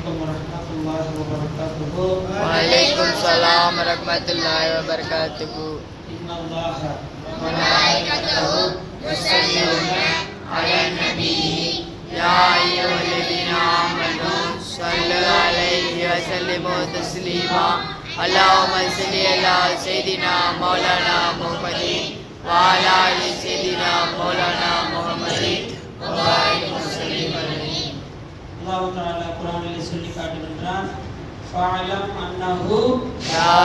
عليكم ورحمة الله وبركاته. وعليكم السلام ورحمة الله وبركاته. إن الله وملائكته يصلون على النبي يا أيها الذين آمنوا صلوا عليه وسلموا تسليما. اللهم صل على سيدنا مولانا محمد وعلى آل سيدنا مولانا محمد وبارك وسلم عليه. الله تعالى குர்ஆனில் சொல்லி காட்டுகின்றான், ஃபஅலம் அன்னஹு லா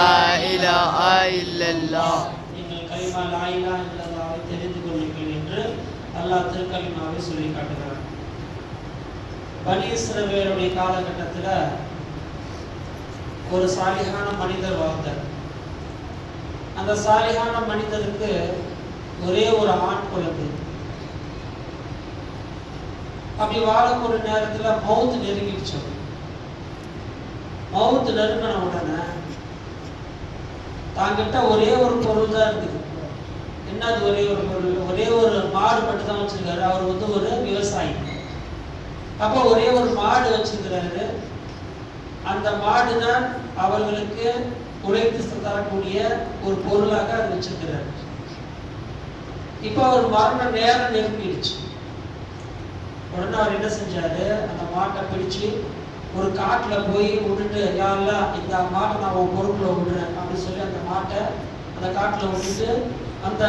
இலாஹ இல்லல்லாஹ். நீங்கள் கலிமா லா இலாஹ இல்லல்லாஹை தெரிந்து கொள்ளுங்கள் என்று அல்லாஹ் திருக்கலிமாவை சொல்லி காட்டுகிறார். பனி இஸ்ரவேலுடைய காலகட்டத்தில் ஒரு சாலிஹான மனிதர் வாழ்ந்தார். அந்த சாலிஹான மனிதருக்கு ஒரே ஒரு ஆண் குழந்தை. அப்படி வாழக்கூடிய நேரத்தில் மவுத் நெருங்கிடுச்சு. மவுத் நெருங்கின உடனே தாங்கிட்ட ஒரே ஒரு பொருள் தான் இருக்குது. என்னது ஒரே ஒரு பொருள்? ஒரே ஒரு மாடு மட்டும் தான் வச்சிருக்காரு. அவர் ஒரு விவசாயி. அப்போ ஒரே ஒரு மாடு வச்சிருக்கிறாரு. அந்த மாடு தான் அவர்களுக்கு உழைத்து தரக்கூடிய ஒரு பொருளாக அது வச்சிருக்கிறார். இப்போ அவர் மரண நேரம் நெருங்கிடுச்சு. உடனே அவர் என்ன செஞ்சாரு, அந்த மாட்டை பிடிச்சு ஒரு காட்டுல போய் விட்டுட்டு, யாரெல்லாம் இந்த மாட்டை நான் உன் பொருட்களை விடுறேன் அப்படின்னு சொல்லி அந்த மாட்டை அந்த காட்டுல விட்டுட்டு அந்த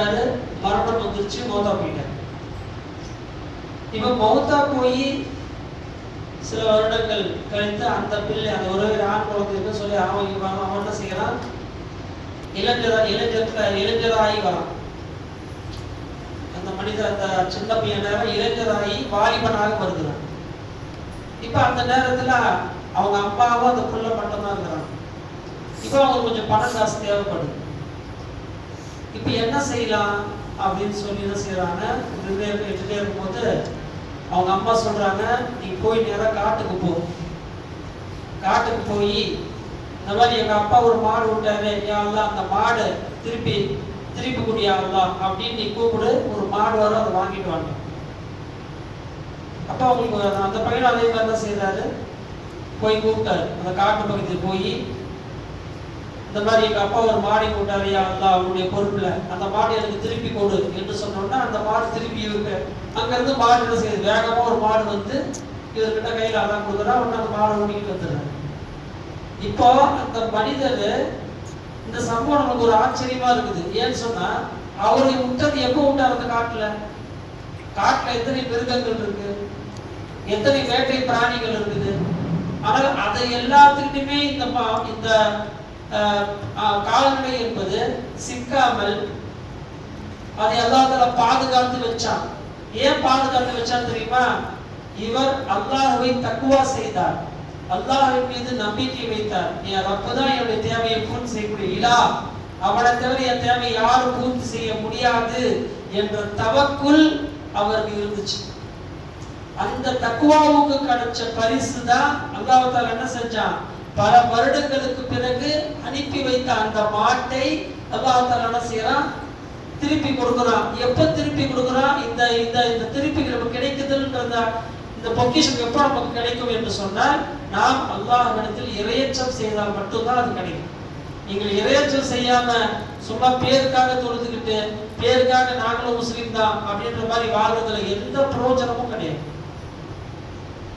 மரணம் வந்துருச்சு. மௌத்தா போயிட்டார். இப்ப மௌத்தா போய் சில வருடங்கள் கழித்து அந்த பிள்ளை, அந்த ஒரு ஆண் குழந்தைன்னு சொல்லி அவன் என்ன செய்யறான், இளைஞராகி வரான். அந்த மனிதர், அந்த சின்ன பையன் இளைஞராகி வாலிபனாக வருகிறான். இப்ப அந்த நேரத்துல அவங்க அப்பாவும் அந்த புள்ள மட்டும்தான் இருக்கிறான். இப்ப அவங்க கொஞ்சம் பணம் காசு தேவைப்படுது. இப்ப என்ன செய்யலாம் அப்படின்னு சொல்லி என்ன செய்யறாங்க, எட்டுட்டே இருக்கும்போது அவங்க அம்மா சொல்றாங்க, நீ போய் நேரம் காட்டுக்கு போ. காட்டுக்கு போய் இந்த மாதிரி எங்க அப்பா ஒரு மாடு விட்டாரு, யாரெல்லாம் அந்த மாடு திருப்பி கூடியாகலாம் அப்படின்னு நீ கூப்பிடு, ஒரு மாடு வரும், அதை வாங்கிட்டு வாங்க. அப்ப அவங்களுக்கு அந்த பையன் அதே மாதிரி தான் செய்யறாரு. போய் கூப்பிட்டாரு. அந்த காட்டு பக்கத்துக்கு போய் இந்த மாதிரி எங்க அப்பா ஒரு மாடை கூட்டாரு, யாரெல்லாம் அவனுடைய பொறுப்புல அந்த மாடு எனக்கு திருப்பி கொடு என்று சொன்னோம்னா அந்த மாடு திருப்பி இருக்கு. அங்க இருந்து மாடு என்ன செய்யுது, வேகமா ஒரு மாடு வந்து இவர்கிட்ட கையில அதான் கொடுக்குறா. உடனே அந்த மாடு ஓடிக்கிட்டு வந்துடுறாரு. இப்போ அந்த மனிதர், இந்த சம்பவம் நமக்கு ஒரு ஆச்சரியமா இருக்குது. ஏன்னு சொன்னா, அவரை விட்டது எப்போ விட்டார்? அந்த காட்டுல எத்தனை மிருகங்கள் இருக்கு, எத்தனை வேட்டை பிராணிகள் இருக்குது. ஆனால் அதை எல்லாத்துக்கிட்டுமே இந்த கால்நடை என்பது சிக்காமல் அதை அல்லாஹ்வுல பாதுகாத்து வச்சான். ஏன் பாதுகாத்து வச்சான் தெரியுமா? இவர் அல்லாஹ்வை தக்வா செய்தார், அல்லாஹ்வின் மீது நம்பிக்கை வைத்தார். என் ரப்பு தான் என்னுடைய தேவையை பூர்த்தி செய்யக்கூடிய இலாஹ், அவனை தவிர என் தேவையை யாரும் பூர்த்தி செய்ய முடியாது என்ற தவக்குல் அவருக்கு இருந்துச்சு. அந்த தக்வாவுக்கு கிடைச்ச பரிசு தான் அல்லாஹ் தஆலா என்ன செஞ்சான், பல வருடங்களுக்கு பிறகு அனுப்பி வைத்த அந்த மாட்டை அல்லாஹ் தஆலா என்ன செய்யறான், திருப்பி கொடுக்குறான். எப்ப திருப்பி கொடுக்குறான்? இந்த இந்த இந்த திருப்பி நமக்கு கிடைக்குதுன்றத, இந்த பொக்கிஷம் எப்ப நமக்கு கிடைக்கும் என்று சொன்னால், நாம் அல்லாஹ்விடத்தில் இறையச்சம் செய்தால் மட்டும்தான் அது கிடைக்கும். நீங்கள் இறையச்சம் செய்யாம சும்மா பேருக்காக தொழுதுகிட்டு, பேருக்காக நாங்களும் முஸ்லீம் தான் அப்படின்ற மாதிரி வாழ்வதில் எந்த பிரயோஜனமும் கிடையாது.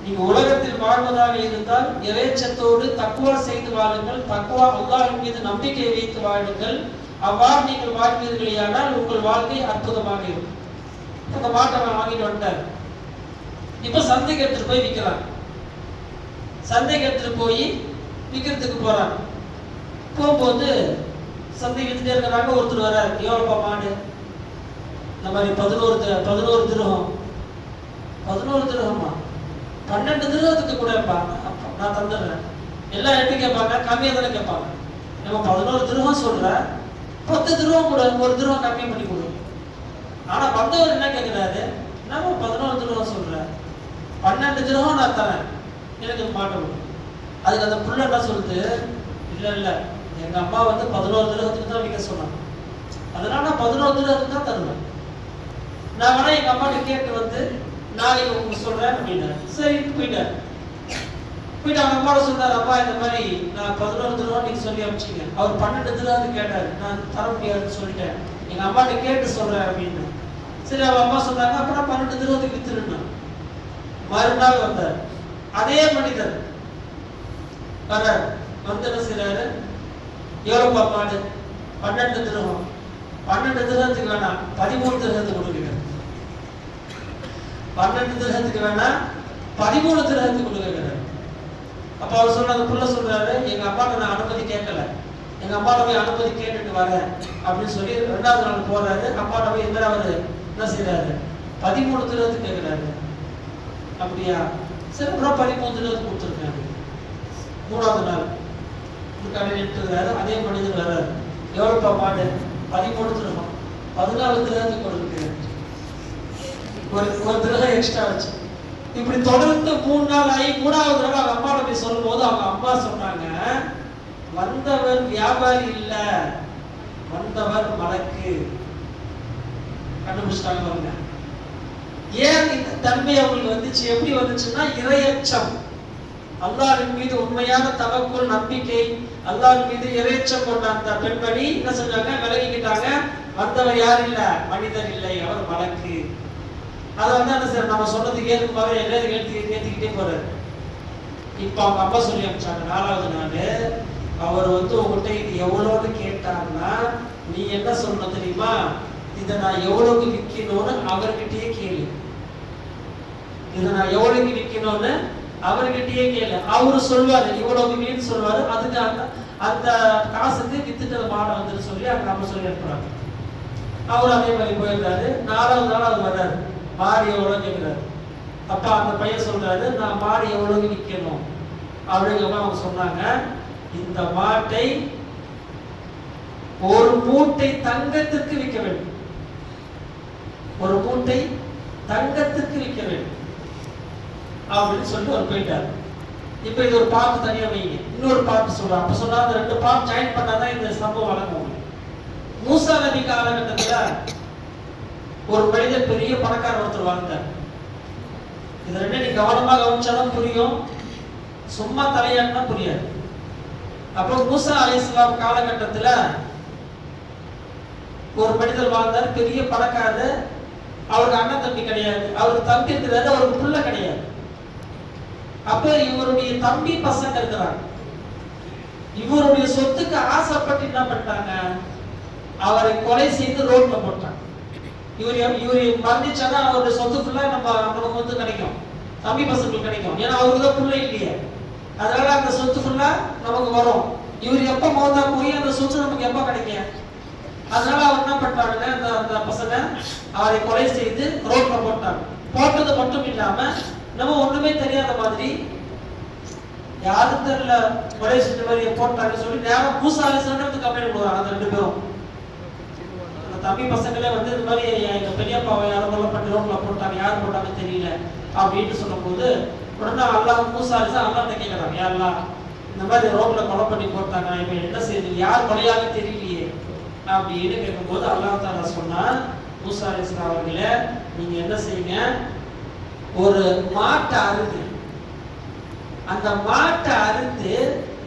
நீங்க உலகத்தில் வாழ்வதாக இருந்தால் இறைச்சத்தோடு தக்வா செய்து வாழுங்கள், தக்வா அல்லாஹ்வின் மீது நம்பிக்கை வைத்து வாழுங்கள். அவ்வாறு நீங்கள் வாழ்வீர்களேயானால் உங்கள் வாழ்க்கை அற்புதமாக இருக்கும். அந்த மாட்டை வாங்கிட்டு வந்துட்டார். இப்ப சந்தைக்கு எடுத்துட்டு போய் விற்கிறாங்க. சந்தைக்கு எடுத்துட்டு போய் விற்கிறதுக்கு போறாங்க. போகும்போது சந்தைக்கு எடுத்துட்டே இருக்கிறாங்க. ஒருத்தர் வர்றாரு, எவ்வளோப்பா மாடு? இந்த மாதிரி 11 திருகம். 11 திருகமா? 12 திருகத்துக்கு கூடப்பா நான் தந்துடுறேன். எல்லாம் எப்படி கேட்பாங்க? கம்மியாக தானே கேட்பாங்க. நம்ம 11 திருகம் சொல்ற, 10 திருகம் கூட, ஒரு திருகம் கம்மி பண்ணி கொடு. ஆனா வந்தவர் என்ன கேட்கிறாரு, நம்ம 11 திருகம் சொல்ற, 12 திருகம் நான் தரேன், எனக்கு மாட்டோம். அதுக்கு அந்த புள்ள என்ன சொல்லுது, இல்ல எங்க அம்மா 11 திருகத்துக்கு தான் விற்க சொன்னாங்க, அதனால நான் 11 திருகத்துக்கு தான் தருவேன். நான் வேணா எங்க அம்மாட்ட கேட்டு நாளைக்கு உங்களுக்கு சொல்றேன் அப்படின்னா சரி போயிட்டார். போயிட்டு அவங்க அம்மாவோட சொன்னார், அப்பா இந்த மாதிரி நான் 11 தடவை நீங்க சொல்லி அனுப்பிச்சிங்க, அவர் 12 தடவை கேட்டாரு, நான் தர முடியாதுன்னு சொல்லிட்டேன், எங்க அம்மாட்ட கேட்டு சொல்றேன் அப்படின்னு. சரி அவங்க அம்மா சொன்னாங்க, அப்புறம் 12 தடவை வித்துருந்தோம். மறுநாள் வந்தார் அதே மனிதர் வர்றார், வந்து என்ன செய்யறாரு, எவ்வளவு மாடு, 12 திரகம், 12 திரகத்துக்கு வேணாம் 13 திரகத்துக்கு கொடுக்குறாரு, 12 திரகத்துக்கு வேணாம் 13 திரகத்துக்கு கொடுக்குறாரு. அப்ப அவர் சொன்ன அந்த புள்ள சொல்றாரு, எங்க அம்மாட்ட நான் அனுமதி கேட்கல, எங்க அம்மாட்ட போய் அனுமதி கேட்டுட்டு வரேன் அப்படின்னு சொல்லி 2வது நாள் போறாரு. அம்மாட்ட போய் இந்த அவரு என்ன செய்யறாரு, 13 திரகத்துக்கு கேட்கிறாரு. அப்படியா, சரி அப்புறம் 13 திரகத்துக்கு கொடுத்துருக்காரு. 3வது நாள் நின்றுறாரு, அதே மனிதர் வர்றாரு, எவ்வளவுப்பா மாடு, 13 திரகம், 14 திரகத்துக்கு கொடுக்குறாரு, ஒரு திரகம் எக்ஸ்ட்ரா வச்சு. இப்படி தொடர்ந்து 3 நாள் ஆகி 3வது தடவை அவங்க அம்மாட்ட போய் சொல்லும் போது அவங்க அம்மா சொன்னாங்க, வந்தவர் வியாபாரி இல்ல, வந்தவர் மலக்கு. கண்டுபிடிச்சிட்டாங்க பாருங்க. ஏன் இந்த தன்மை அவங்களுக்கு வந்துச்சு, எப்படி வந்துச்சுன்னா இறையச்சம், அல்லாஹ்வின் மீது உண்மையான தவக்குள் நம்பிக்கை, அல்லாஹ்வின் மீது இறையச்சம் கொண்ட அந்த பெண்மணி என்ன செஞ்சாங்க, விலகிக்கிட்டாங்க. வந்தவர் யார் இல்ல, மனிதர் இல்லை, அவர் மலக்கு. அதை வந்து என்ன சார் நம்ம சொன்னதுக்கு ஏற்கும் போது எல்லாரும் ஏற்றிக்கிட்டே போறாரு. இப்ப அவங்க அப்பா சொல்லி அனுப்பிச்சாங்க, 4வது நாள் அவர் வந்து உங்கள்கிட்ட இது எவ்வளோன்னு கேட்டாருன்னா நீ என்ன சொல்லணும் தெரியுமா, இதை நான் எவ்வளவுக்கு விற்கணும்னு அவர்கிட்டயே கேளு, இதை நான் எவ்வளவுக்கு விற்கணும்னு அவர்கிட்டயே கேளு, அவரு சொல்வாரு இவ்வளவு மீன் சொல்வாரு, அதுக்கு அந்த காசுக்கு வித்துட்டு மாடை வந்துட்டு சொல்லி அங்க நம்ம சொல்லி அனுப்புறாங்க. அவரு அதே மாதிரி போயிருந்தாரு. 4வது நாள் அவர் வர்றாரு, மாடு எவ்வளவு கேட்கிறாரு. அப்பா அந்த பையன் சொல்றாரு, நான் மாடு எவ்வளவு விற்கணும் அப்படிங்கிற அவங்க சொன்னாங்க, இந்த மாட்டை ஒரு மூட்டை தங்கத்துக்கு விற்க வேண்டும், ஒரு மூட்டை தங்கத்துக்கு விற்க வேண்டும் அப்படின்னு சொல்லிட்டு அவர் போயிட்டார். இப்ப இது ஒரு பாட்டு தனியா வைங்க, இன்னொரு பாட்டு சொல்றாங்க. அப்ப சொன்னா அந்த 2 பாட்டு ஜாயின் பண்ணாதான் இந்த சம்பவம் வழங்கும். மூசா நபி காலகட்டத்துல ஒரு மனிதர் பெரிய பணக்காரர் ஒருத்தர் வாழ்ந்தார். இது 2 நீ கவனமா கவனிச்சாலும் புரியும், சும்மா தலையாட்டினா புரியாது. அப்போ மூசா அலைஹிஸ்ஸலாம் காலகட்டத்துல ஒரு மனிதர் வாழ்ந்தார், பெரிய பணக்காரர். அவருக்கு அண்ணன் தம்பி கிடையாது, அவருக்கு தம்பி இருக்கிறாரு, அவருக்கு புள்ள கிடையாது. அப்ப இவருடைய தம்பி பசங்க இருக்கிறாங்க. இவருடைய சொத்துக்கு ஆசைப்பட்டு என்ன பண்ணிட்டாங்க, அவரை கொலை செய்து ரோட்ல போட்டாங்க. இவரு மரணிச்சானா அவருடைய சொத்து ஃபுல்லா நமக்கு வந்து கிடைக்கும், தம்பி பசங்களுக்கு கிடைக்கும். ஏன்னா அவருக்கு தான் புள்ள இல்லையே, அதனால அந்த சொத்து ஃபுல்லா நமக்கு வரும். இவர் எப்ப மௌத்தா போய் அந்த சொத்து நமக்கு எப்ப கிடைக்கும். அதனால அவர் என்ன பண்றாங்க, அந்த பசங்க அவரை கொலை செய்து ரோட்ல போட்டாங்க. போட்டது மட்டும் இல்லாம நம்ம ஒண்ணுமே தெரியாத மாதிரி, யாரும் தெரியல கொலை செஞ்ச மாதிரி போட்டாங்க சொல்லி நேரம் மூசா அலைஹிஸ்ஸலாம் கம்ப்ளைண்ட் பண்ணுவாங்க. அந்த 2 பேரும் அந்த தம்பி பசங்களே வந்து இந்த மாதிரி எங்க பெரியப்பாவை யாரோ கொலை பண்ணி ரோட்ல போட்டாங்க, யார் போட்டாங்க தெரியல அப்படின்னு சொல்லும் போது உடனே அல்லாஹ் மூசா அலைஹிஸ்ஸலாம் அல்லாஹ்ட்ட கேட்கறாங்க, யா அல்லாஹ் இந்த மாதிரி ரோட்ல கொலை பண்ணி போட்டாங்க, இப்ப என்ன செய்யுது, யார் கொலையாக தெரியலையே அப்படின்னு கேட்கும்போது அல்லாஹ் தஆலா சொன்னார், மூசா அலைஹிஸ்ஸலாம் அவர்களே நீங்க என்ன செய்யுங்க, ஒரு மாட்டை அறுத்து, அந்த மாட்டை அறுத்து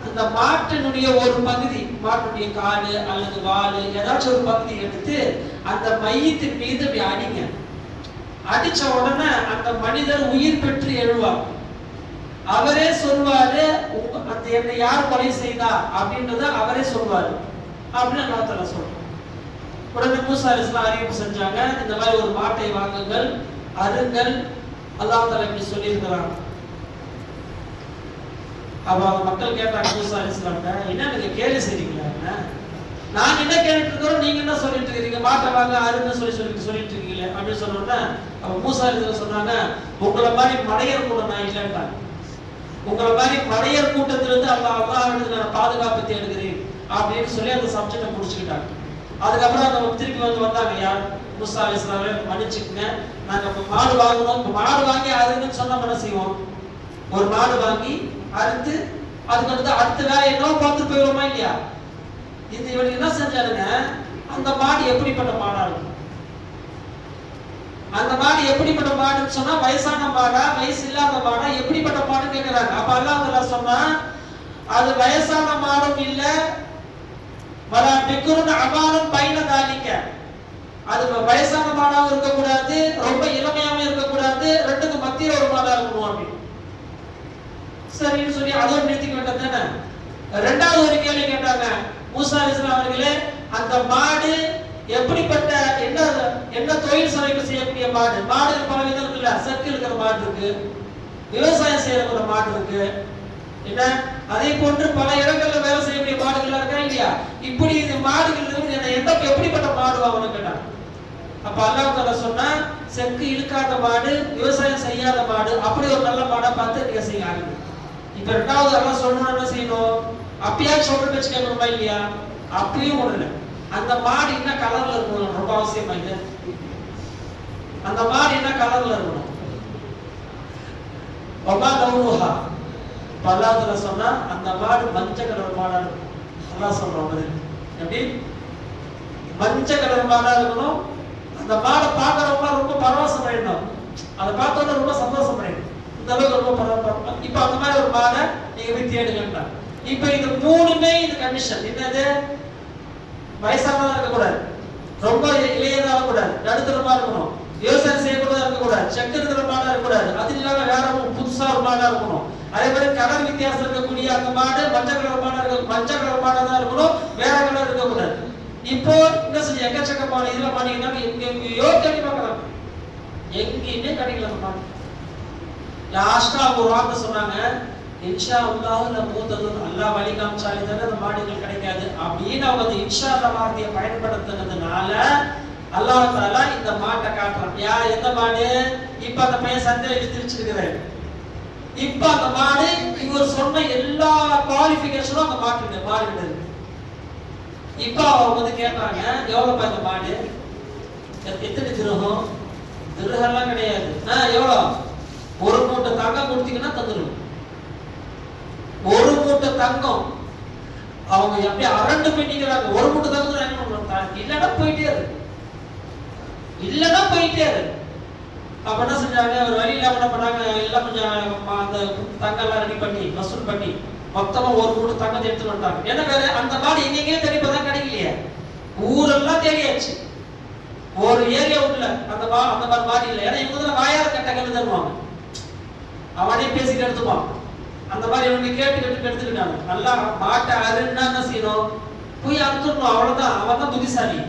அந்த மாட்டினுடைய ஒரு பகுதி, மாட்டுடைய காடு அல்லது வால் ஏதாச்சும் ஒரு பகுதி எடுத்து அந்த மையத்தின் மீது அப்படி அடிங்க. அடிச்ச உடனே அந்த மனிதர் உயிர் பெற்று எழுவார். அவரே சொல்வாரு அந்த என்னை யார் கொலை செய்தா அப்படின்றத அவரே சொல்வாரு அப்படின்னு அல்லாஹ் தஆலா சொல்றாங்க. உடனே மூசா அலைஹிஸ்ஸலாம் அறிவிப்பு செஞ்சாங்க, இந்த மாதிரி ஒரு மாட்டை வாங்குங்கள், அருங்கள். அல்லாஹ் தஆலா இப்படி சொல்லி இருக்கிறாங்க. அப்ப மக்கள் கேட்டாங்க மூசா அலைஹிஸ்ஸலாம்ட்ட, என்ன நீங்க கேலி செய்றீங்களா, நாங்க என்ன கேட்டுட்டு இருக்கிறோம், நீங்க என்ன சொல்லிட்டு இருக்கீங்க, மாட்டை வாங்க அருன்னு சொல்லிட்டு இருக்கீங்களே அப்படின்னு சொன்னோம்னா, அப்ப மூசா அலைஹிஸ்ஸலாம் சொன்னாங்க, உங்களை மாதிரி மடையர் கூட நான் இல்லைன்றாங்க. உங்களை மாதிரி மடையர் கூட்டத்திலிருந்து அல்லாஹ் நான் பாதுகாப்பு தேடுகிறேன் அப்படின்னு சொல்லி அந்த சப்ஜெக்டை முடிச்சுக்கிட்டாங்க. அதுக்கப்புறம் நம்ம திருப்பி வந்தாங்க, யார் மூசா அலைஹிஸ்ஸலாமே மன்னிச்சுக்கங்க, நாங்க மாடு வாங்கணும், மாடு வாங்கி அறுன்னு சொன்னா என்ன செய்வோம், ஒரு மாடு வாங்கி அறுத்து அதுக்கு வந்து அடுத்த வேலை என்ன பார்த்து போயிடுவோமா இல்லையா. இவனுக்கு என்ன செஞ்சாருங்க, அந்த மாடு எப்படிப்பட்ட மாடா இருக்கும், அந்த மாடு எப்படிப்பட்ட மாடுன்னு சொன்னா வயசான மாடா வயசு இல்லாத மாடா எப்படிப்பட்ட மாடுன்னு கேக்குறாங்க. அப்ப அல்லாஹ் சொன்னா அது வயசான மாடும் இல்ல, வலா பிக்ருன் அமானும் பைன தாலிக, அது வயசான மாடாவும் இருக்க கூடாது, ரொம்ப இளமையாவும் இருக்க கூடாது, ரெண்டுக்கு மத்தியில ஒரு மாடா இருக்கணும் அப்படி. சரின்னு சொல்லி அதோட நிறுத்திக்க வேண்டாம் தானே. ரெண்டாவது ஒரு கேள்வி கேட்டாங்க மூசா அலைஹிஸ்ஸலாம் அவர்களே, அந்த மாடு எப்படிப்பட்ட என்ன தொழில் செய்யக்கூடிய மாடு? மாடு பல விதம் இருக்குல்ல, சர்க்கிள் இருக்கிற மாடு இருக்கு, விவசாயம் செய்யற மாடு இருக்கு, என்ன அதே போன்று பல இடங்கள்ல வேலை செய்யக்கூடிய மாடுகள் இருக்கா இல்லையா? இப்படி இது மாடுகள் எப்படிப்பட்ட மாடு அவனு கேட்டான். அப்ப அல்லாஹ் தஆலா சொன்னா செக்கு இழுக்காத மாடு, விவசாயம் செய்யாத மாடு, அப்படி ஒரு நல்ல மாடை பார்த்து நீங்க செய்யுங்க. இப்ப ரெண்டாவது அல்லாஹ் சொல்லணும் என்ன செய்யணும்? அப்பயா சொல்ற பேச்சு கேட்கணுமா இல்லையா? அப்பயும் ஒண்ணு அந்த மாடு என்ன கலர்ல இருக்கணும், ரொம்ப அவசியமா இது. அந்த மாடு என்ன கலர்ல இருக்கணும்? ஒமா லவுஹா, அல்லாஹ் சொன்னா அந்த மாடு மஞ்சள் கலர் மாடா இருக்கும். அல்லாஹ் சொல்றான் எப்படி மஞ்சள் கலர் மாடா இருக்கணும். அந்த மாடை பார்க்கறவங்க ரொம்ப பரவசம் ஆயிடணும், அதை பார்த்தோன்னா ரொம்ப சந்தோஷம் ஆயிடும், இந்த அளவுக்கு ரொம்ப பரவசம். இப்ப அந்த மாதிரி ஒரு மாடை நீங்க போய் தேடுங்கன்றா. இப்ப இது மூணுமே இந்த கண்டிஷன் என்னது? வயசானதா இருக்கக்கூடாது, ரொம்ப இளையதா இருக்கக்கூடாது, நடுத்தரமா இருக்கணும், விவசாயம் செய்யக்கூடாது இருக்கக்கூடாது, செக்கு இருக்கிற மாடா இருக்கக்கூடாது, அது இல்லாம வேற புதுசா ஒரு மாடா இருக்கணும். அதே மாதிரி கலர் வித்தியாசம் இருக்கக்கூடிய அந்த மாடு மஞ்சள் கலர் மாடா இருக்க, மஞ்சள் கலர் மாடா தான் இருக்கணும், வேற கலர் இருக்கக்கூடாது. இப்போ என்ன செய்ய எக்கச்சக்கமான இதுல மாட்டீங்கன்னா எங்கேயோ தேடி பார்க்கலாம், எங்கேயுமே கிடைக்கல அந்த மாடு. லாஸ்டா ஒரு வார்த்தை சொன்னாங்க, இன்ஷா அல்லாஹ் மூத்ததும் அல்லாஹ் வழி காமிச்சாலே தானே அந்த மாடுகள் கிடைக்காது அப்படின்னு அவங்க அந்த இன்ஷா அல்லாஹ் வார்த்தையை பயன்படுத்துனதுனால அல்லாஹ் தஆலா இந்த மாட்டை காட்டுறான். எந்த மாடு? இப்ப அந்த பையன் சந்தையில வித்துச்சிருக்கிறாரு. இப்ப அந்த மாடு இவர் சொன்ன எல்லா குவாலிஃபிகேஷனும் அந்த மாட்டுக்கு மாறிடுது. இப்ப அவங்க வந்து கேட்கறாங்க, எவ்வளவு இந்த மாடு, எத்தனை திருகம்? திருகெல்லாம் கிடையாது, எவ்வளவு? ஒரு மூட்டை தங்கம் கொடுத்தீங்கன்னா தந்துடும். ஒரு மூட்டை தங்கம். அவங்க எப்படி அரண்டு பண்ணிக்கிறாங்க, ஒரு மூட்டை தங்கம் என்ன பண்றாங்க? இல்லன்னா போயிட்டே இருக்கு, இல்லன்னா போயிட்டே இருக்கு. அப்ப என்ன செஞ்சாங்க, ஒரு வழியில என்ன பண்ணாங்க, எல்லாம் கொஞ்சம் அந்த தங்கம் எல்லாம் ரெடி பண்ணி வசூல் பண்ணி மொத்தமா ஒரு மூட்டை தங்கத்தை எடுத்து வந்தாங்க. ஏன்னா வேற அந்த மாடு எங்கெங்கேயும் தேடி பார்த்தா கிடைக்கலையே, ஊரெல்லாம் தேடியாச்சு, ஒரு ஏரியா உள்ள அந்த மாதிரி மாடு இல்லை. ஏன்னா இவங்க தான் வாயார கட்டங்கள் தருவாங்க, அவனே பேசிட்டு எடுத்துப்பான். அந்த மாதிரி இவங்க கேட்டு எடுத்துக்கிட்டாங்க. நல்லா மாட்டை அருன்னா என்ன செய்யணும், போய் அறுத்துடணும், அவ்வளவுதான். அவன் தான் புத்திசாலி.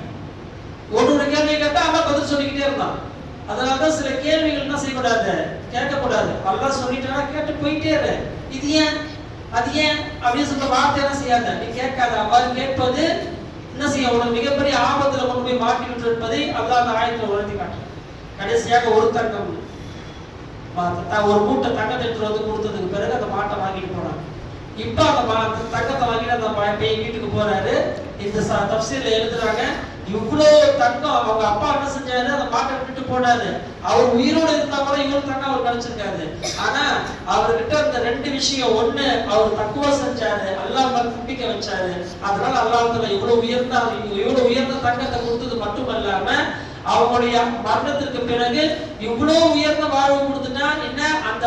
ஒரு கேள்வி கேட்டா அவன் பதில் சொல்லிக்கிட்டே இருந்தான். அதனாலதான் சில கேள்விகள் என்ன செய்யக்கூடாது, கேட்கக்கூடாது. அல்லாஹ் சொல்லிட்டா கேட்டு போயிட்டே இரு. இது ஏன், அது ஏன் அப்படின்னு சொல்ற வார்த்தை என்ன செய்யாத, நீ கேட்காத. அவ்வாறு கேட்பது என்ன செய்ய, உனக்கு மிகப்பெரிய ஆபத்துல கொண்டு போய் மாட்டி விட்டு இருப்பதை அல்லாஹ் அந்த ஆயத்துல உணர்த்தி காட்டுறான். கடைசியாக ஒரு தங்கம், ஒரு மூட்டை தங்கத்தை எடுத்துட்டு வந்து கொடுத்ததுக்கு பிறகு அந்த மாட்டை வாங்கிட்டு போனாங்க. இப்ப அந்த தங்கத்தை வாங்கிட்டு அந்த பையன் வீட்டுக்கு போறாரு. இந்த தஃசீர்ல எழுதுறாங்க, இவ்வளவு தங்கம் அவங்க அப்பா என்ன செஞ்சாரு, அந்த மாட்டை விட்டுட்டு போனாரு. அவர் உயிரோடு இருந்தா கூட இவ்வளவு தங்கம் அவர் கிடைச்சிருக்காரு. ஆனா அவர்கிட்ட அந்த ரெண்டு விஷயம், ஒண்ணு அவர் தக்குவா செஞ்சாரு, அல்லாஹ் மேல நம்பிக்கை வச்சாரு. அதனால அல்லாஹ் தஆலா இவ்வளவு உயர்ந்த தங்கத்தை கொடுத்தது மட்டுமல்லாம அவங்களுடைய மரணத்திற்கு பிறகு இவ்வளவு உயர்ந்த வாழ்வு கொடுத்துட்டா என்ன, அந்த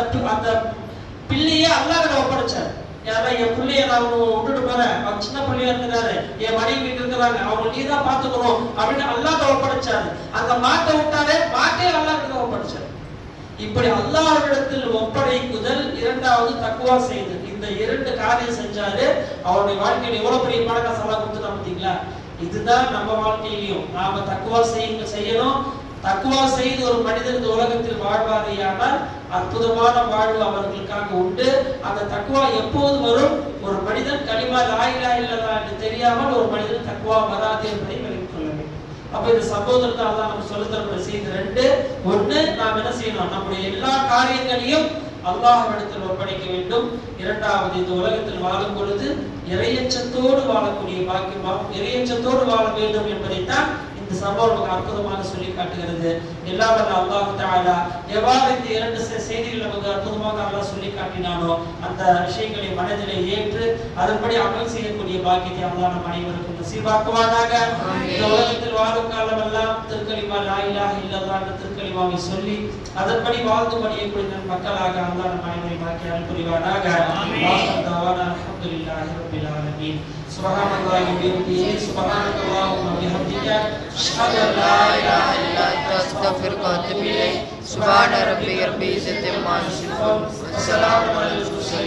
பிள்ளையே அல்லாஹ் கிட்ட ஒப்படைச்சார். யாரா என் பிள்ளைய நான் விட்டுட்டு போறேன், அவன் சின்ன பிள்ளையா இருக்கிறாரு, என் மனைவி வீட்டு இருக்கிறாங்க, அவங்க நீ தான் பாத்துக்கணும் அப்படின்னு அல்லாஹ் ஒப்படைச்சாரு. அந்த மாட்டை விட்டாலே மாட்டே அல்லாஹ் கிட்ட ஒப்படைச்சாரு. இப்படி அல்லாஹ்விடத்தில் ஒப்படைக்குதல், இரண்டாவது தக்வா செய்தல். இந்த இரண்டு காரியம் செஞ்சாரு. அவருடைய வாழ்க்கையில எவ்வளவு பெரிய பணக்காசு அல்லாஹ் கொடுத்துட்டா பாத்தீங்களா? இதுதான் நம்ம வாழ்க்கையிலையும் நாம தக்வா செய்யணும். தக்வா செய்து ஒரு மனிதன் இந்த உலகத்தில் வாழ்வாரையானால் அற்புதமான வாழ்வு அவர்களுக்காக உண்டு. அந்த தக்வா எப்போது வரும்? ஒரு மனிதன் கலிமா லா இலாஹ இல்லல்லாஹ் என்று தெரியாமல் ஒரு மனிதன் தக்வா வராது என்பதை விளங்கிக் கொள்ள வேண்டும். அப்ப இந்த சகோதரத்தை அல்லாஹ் நம்ம சொல்லுகிற செய்தி ரெண்டு. ஒண்ணு, நாம் என்ன செய்யணும், நம்முடைய எல்லா காரியங்களையும் அல்லாஹ்விடத்தில் ஒப்படைக்க வேண்டும். இரண்டாவது, இந்த உலகத்தில் வாழும் பொழுது இறையச்சத்தோடு வாழக்கூடிய பாக்கியம், இறையச்சத்தோடு வாழ வேண்டும் என்பதைத்தான் இந்த இந்த சம்பவம் நமக்கு அற்புதமாக சொல்லி காட்டுகிறது. எல்லாம் வல்ல அல்லாஹ் தஆலா எவ்வாறு இந்த இரண்டு செய்திகள் நமக்கு அற்புதமாக அல்லாஹ் சொல்லி காட்டினானோ அந்த விஷயங்களை மனதிலே ஏற்று அதன்படி அமல் செய்யக்கூடிய பாக்கியத்தை அல்லாஹ் நம் அனைவருக்கும் நசீபாக்குவானாக. இந்த உலகத்தில் வாழும் காலமெல்லாம் திருக்கலிமா லா இலாஹ இல்லல்லாஹ் என்ற திருக்கலிமாவை சொல்லி அதன்படி வாழ்ந்து பணியக்கூடிய மக்களாக அல்லாஹ் நம் அனைவரையும் ஆக்கி அருள் புரிவானாக. ஆமீன். தவானா அல்ஹம்துலில்லாஹி ரப்பில் ஆலமீன். சுப்ஹானல்லாஹி வ பிஹம்திஹி சுப்ஹானல்லாஹி வ பிஹம்திஹி அஷ்ஹது அன் லா இலாஹா இல்லா அன்த அஸ்தக்ஃபிருக வ அத்தூபு இலைக். சுப்ஹான ரப்பிக ரப்பில் இஸ்ஸத்தி அம்மா யசிஃபூன் வ ஸலாமுன் அலல் முர்ஸலீன்.